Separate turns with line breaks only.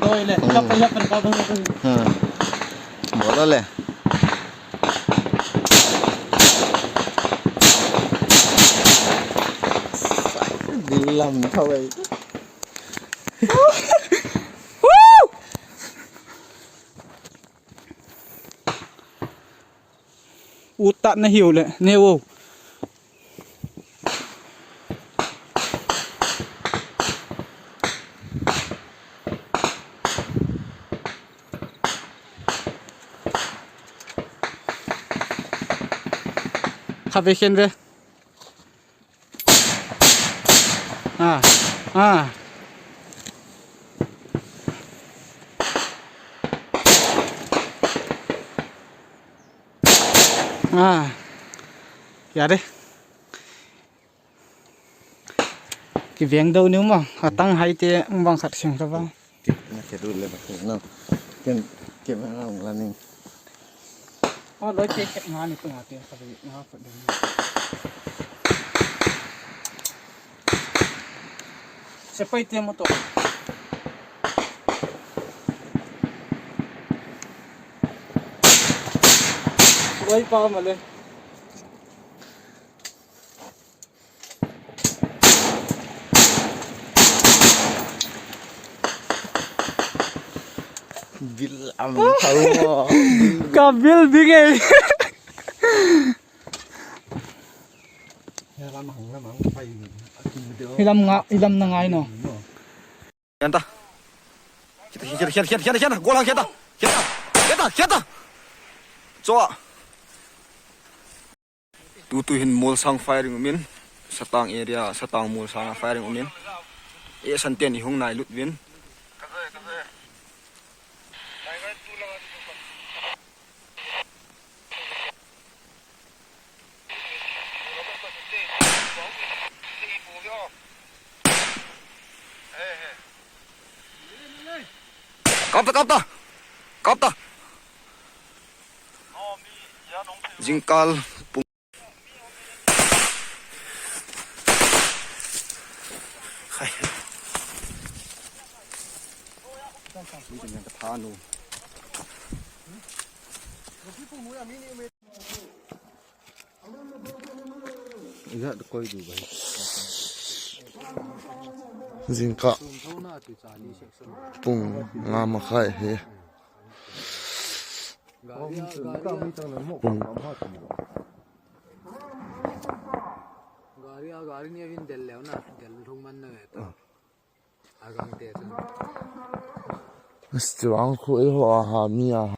đôi này lắp phần cao hơn
bỏ đó lên đi làm thôi
utak na hiu le newo Cafe khen về à dạ đấy cái viếng đâu nếu mà tăng hay thì bằng sạch xem ra vào
cái đuôi lên mặt nó cái mà nó là nên
lối chơi kẹt ngã này tôi ngã tiền phải ngã phải đúng sẽ phải tiền một tổ lối bao mà lên
bil am tahu
kabil bingai hilam na ngai no
Kenta kita golang kita coba tutuhin mall sang firing umin satang area satang mall sang firing umin santian ihong nai lut win kapta jingkal khai ini dengan ketanu iya dekoi du bhai jingka pung ngam khai he pung
गाड़ी नहीं अभी दिल ले ना दिल ठुंग मन ना है तो आगामी तेज़
strong khu ho ha mi